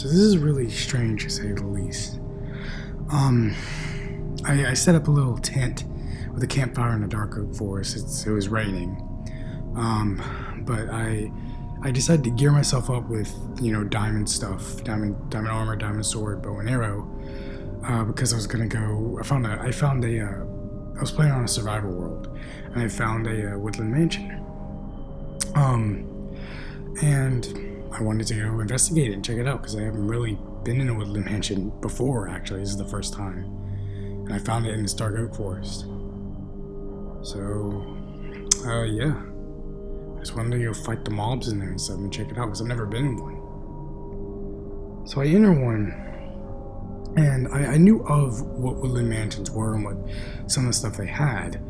So this is really strange to say the least. I set up a little tent with a campfire in a dark oak forest. It was raining. But I decided to gear myself up with, diamond stuff, diamond armor, diamond sword, bow and arrow, because I was gonna go. I was playing on a survival world, and I found a woodland mansion. And I wanted to go investigate it and check it out because I haven't really been in a woodland mansion before. Actually, this is the first time, and I found it in this dark oak forest. So, yeah. I just wanted to go fight the mobs in there and stuff and check it out because I've never been in one. So I enter one, and I knew of what woodland mansions were and what some of the stuff they had,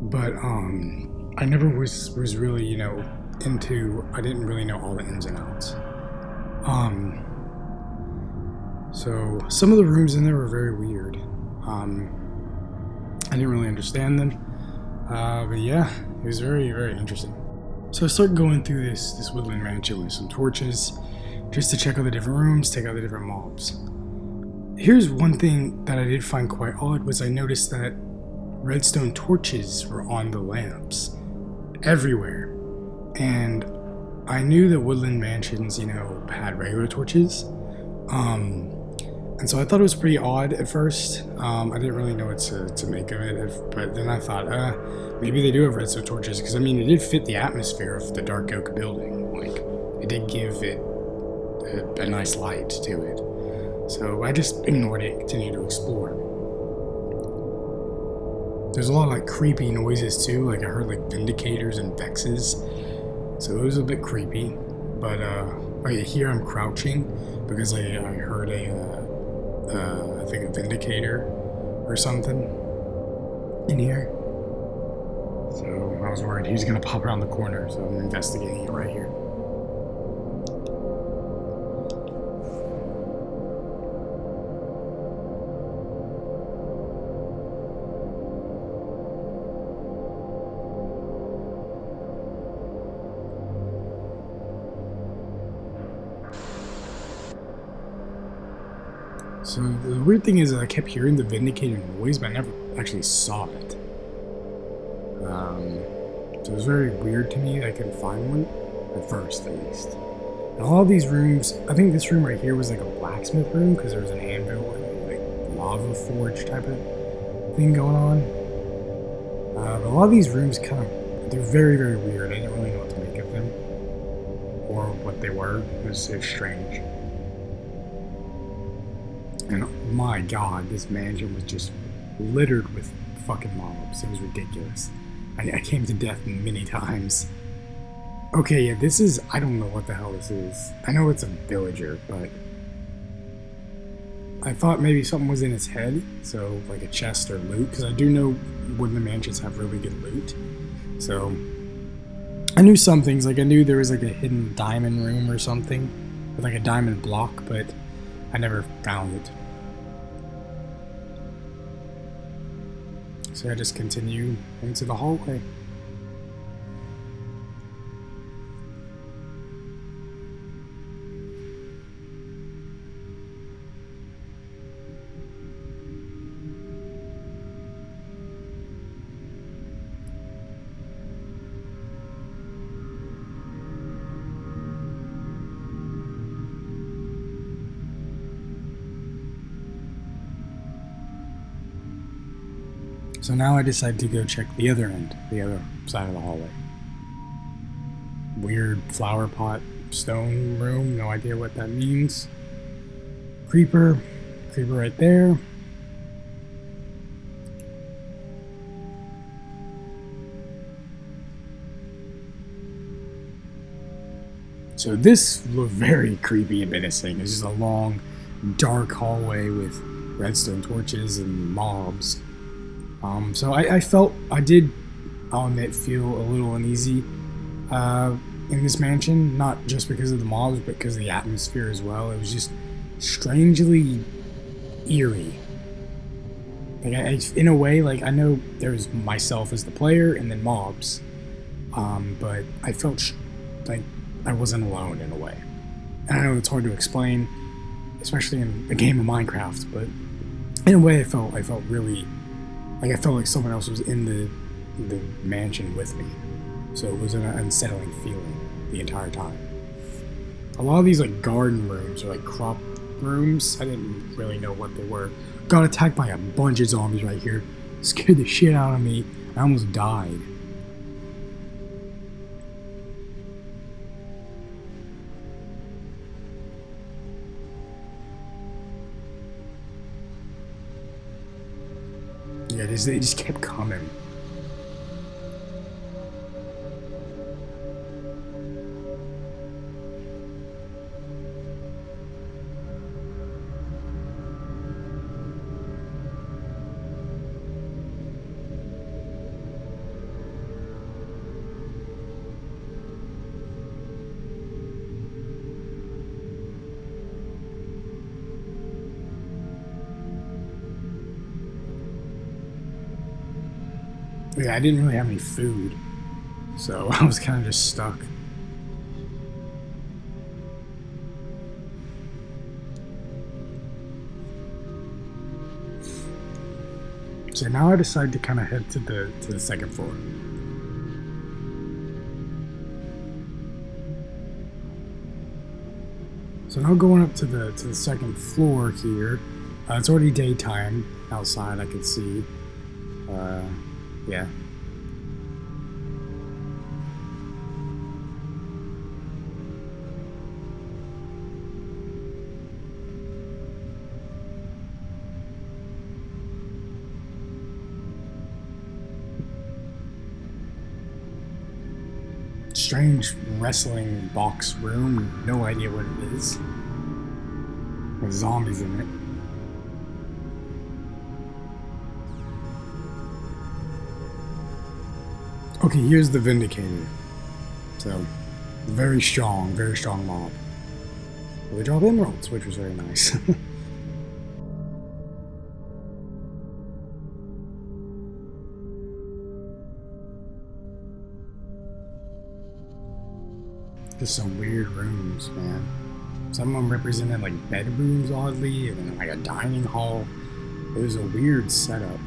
but I never was really, I didn't really know all the ins and outs. So some of the rooms in there were very weird. I didn't really understand them, but yeah, it was very, very interesting. So I started going through this woodland mansion with some torches, just to check out the different rooms, take out the different mobs. Here's one thing that I did find quite odd was I noticed that redstone torches were on the lamps everywhere. And I knew that woodland mansions, had regular torches. And so I thought it was pretty odd at first. I didn't really know what to make of it, but then I thought, maybe they do have redstone torches, because it did fit the atmosphere of the dark oak building. Like, it did give it a nice light to it. So I just ignored it and continued to explore. There's a lot of creepy noises too. I heard vindicators and vexes. So it was a bit creepy. But here I'm crouching because I heard I think a vindicator or something in here. So I was worried he was going to pop around the corner, so I'm investigating it right here. So the weird thing is that I kept hearing the vindicator noise, but I never actually saw it. So it was very weird to me that I couldn't find one, at first at least. And all of these rooms, I think this room right here was a blacksmith room because there was an anvil and lava forge type of thing going on. But a lot of these rooms they're very, very weird. I didn't really know what to make of them or what they were. It was so strange. And my god, this mansion was just littered with fucking mobs. It was ridiculous. I came to death many times. Okay, yeah, I don't know what the hell this is. I know it's a villager, but I thought maybe something was in his head, so a chest or loot, because I do know woodland mansions have really good loot. So I knew some things, I knew there was a hidden diamond room or something, with a diamond block, but I never found it. So I just continue into the hallway. So now I decide to go check the other end, the other side of the hallway. Weird flower pot stone room, no idea what that means. Creeper right there. So this looked very creepy and menacing. It's just a long, dark hallway with redstone torches and mobs. So I did, I'll admit, feel a little uneasy in this mansion, not just because of the mobs, but because of the atmosphere as well. It was just strangely eerie. In a way, I know there's myself as the player and then mobs, but I felt like I wasn't alone in a way. And I know it's hard to explain, especially in a game of Minecraft. But in a way, I felt really like I felt like someone else was in the mansion with me. So it was an unsettling feeling the entire time. A lot of these like garden rooms or like crop rooms, I didn't really know what they were. Got attacked by a bunch of zombies right here. Scared the shit out of me. I almost died. Yeah, they just kept coming. Yeah, I didn't really have any food, so I was kind of just stuck. So now I decide to kind of head to the second floor. So now going up to the second floor here. It's already daytime outside. I can see. Yeah. Strange wrestling box room. No idea what it is. With zombies in it. Okay, here's the Vindicator. So, very strong mob. Well, they drop emeralds, which was very nice. Just some weird rooms, man. Some of them represented like bedrooms, oddly, and then like a dining hall. It was a weird setup.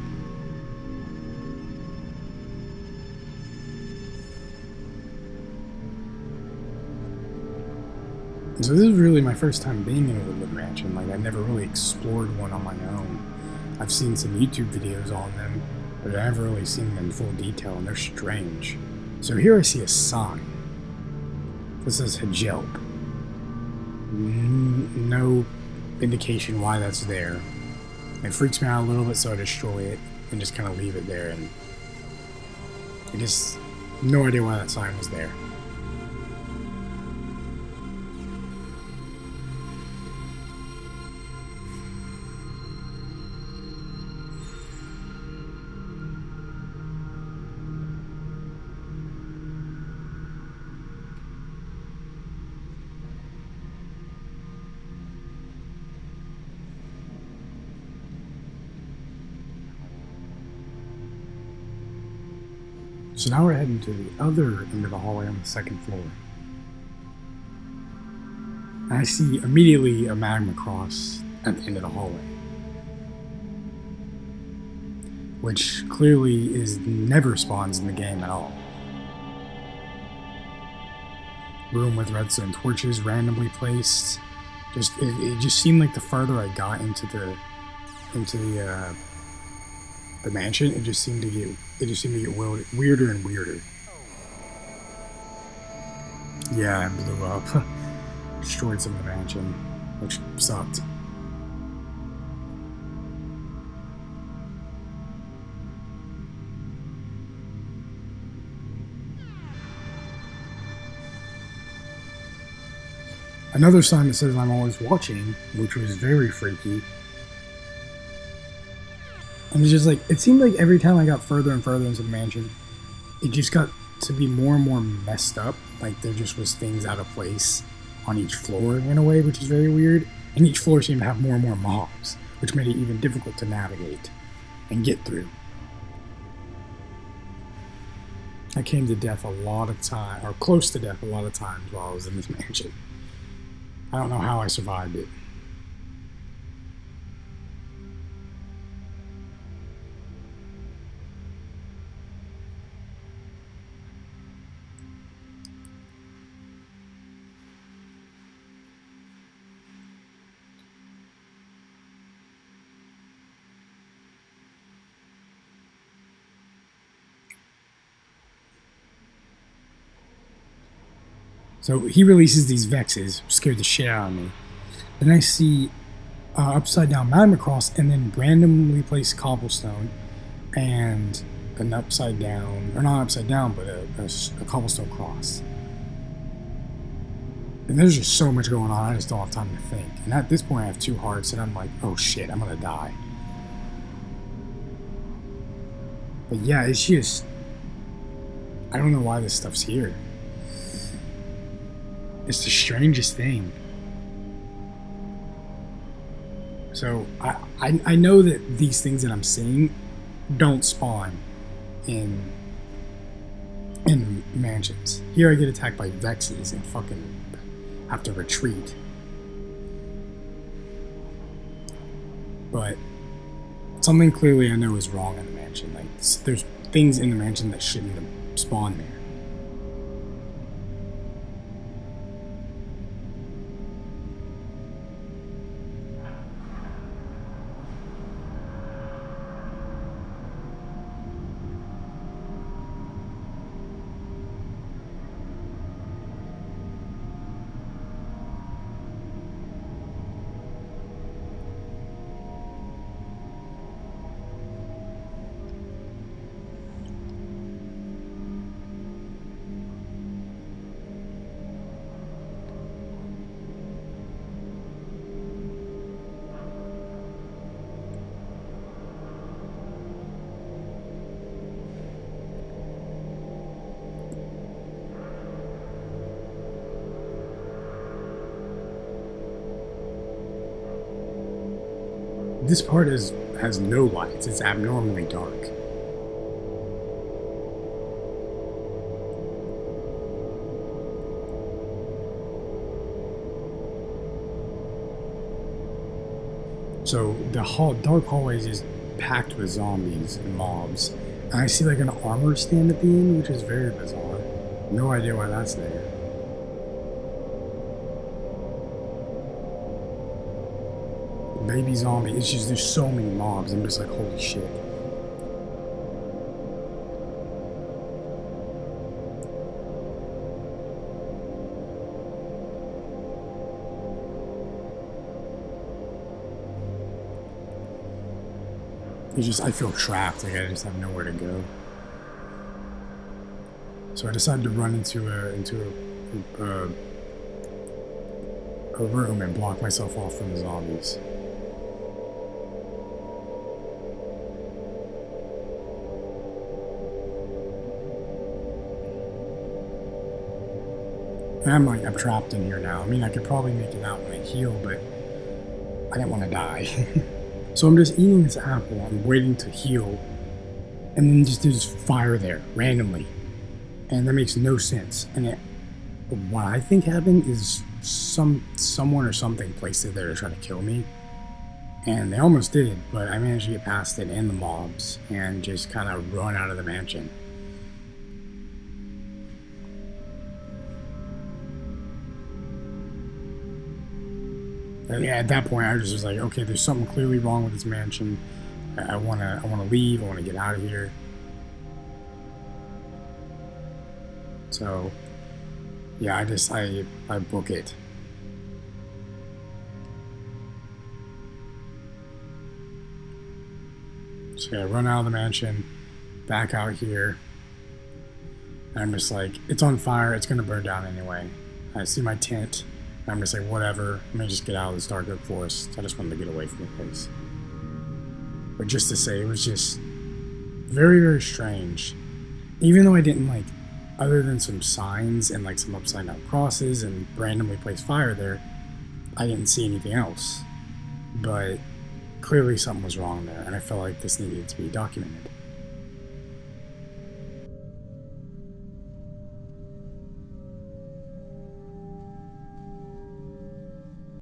So this is really my first time being in a woodland mansion. Like, I never really explored one on my own. I've seen some YouTube videos on them, but I've never really seen them in full detail, and they're strange. So here I see a sign. This says Help. No indication why that's there. It freaks me out a little bit, so I destroy it and just kind of leave it there. And I just no idea why that sign was there. So now we're heading to the other end of the hallway on the second floor. And I see immediately a magma cross at the end of the hallway. Which clearly never spawns in the game at all. Room with redstone torches randomly placed. It just seemed like the farther I got into the mansion, it just seemed to get weirder and weirder. Yeah, I blew up. Destroyed some of the mansion, which sucked. Another sign that says I'm always watching, which was very freaky. And it's just like, it seemed like every time I got further and further into the mansion, it just got to be more and more messed up. Like, there just was things out of place on each floor in a way, which is very weird. And each floor seemed to have more and more mobs, which made it even difficult to navigate and get through. I came to death a lot of times, or close to death a lot of times while I was in this mansion. I don't know how I survived it. So he releases these vexes, scared the shit out of me. Then I see upside down magma cross, and then randomly placed cobblestone and an upside down, or not upside down, but a cobblestone cross. And there's just so much going on, I just don't have time to think. And at this point I have 2 hearts, and I'm like, oh shit, I'm gonna die. But yeah, it's just, I don't know why this stuff's here. It's the strangest thing. So I know that these things that I'm seeing don't spawn in mansions. Here I get attacked by vexes and fucking have to retreat. But something clearly I know is wrong in the mansion. Like, there's things in the mansion that shouldn't have spawned there. This part has no lights. It's abnormally dark. So the dark hallways is packed with zombies and mobs. And I see like an armor stand at the end, which is very bizarre. No idea why that's there. Baby zombie. It's just, there's so many mobs. I'm just like, holy shit. It's just, I feel trapped. Like I just have nowhere to go. So I decided to run into a room and block myself off from the zombies. And I'm trapped in here now. I mean, I could probably make it out when I heal, but I didn't want to die. So I'm just eating this apple. I'm waiting to heal, and then just there's fire there randomly, and that makes no sense. And what I think happened is someone or something placed it there to try to kill me, and they almost did, but I managed to get past it and the mobs and just kind of run out of the mansion. And yeah, at that point, I just was like, okay, there's something clearly wrong with this mansion. I wanna leave. I wanna get out of here. So, yeah, I book it. So I run out of the mansion, back out here, and I'm just like, it's on fire. It's gonna burn down anyway. I see my tent. I'm just like, whatever, let me just get out of this dark oak forest. I just wanted to get away from the place. But just to say, it was just very, very strange. Even though I didn't, like, other than some signs and like some upside down crosses and randomly placed fire there, I didn't see anything else. But clearly something was wrong there, and I felt like this needed to be documented.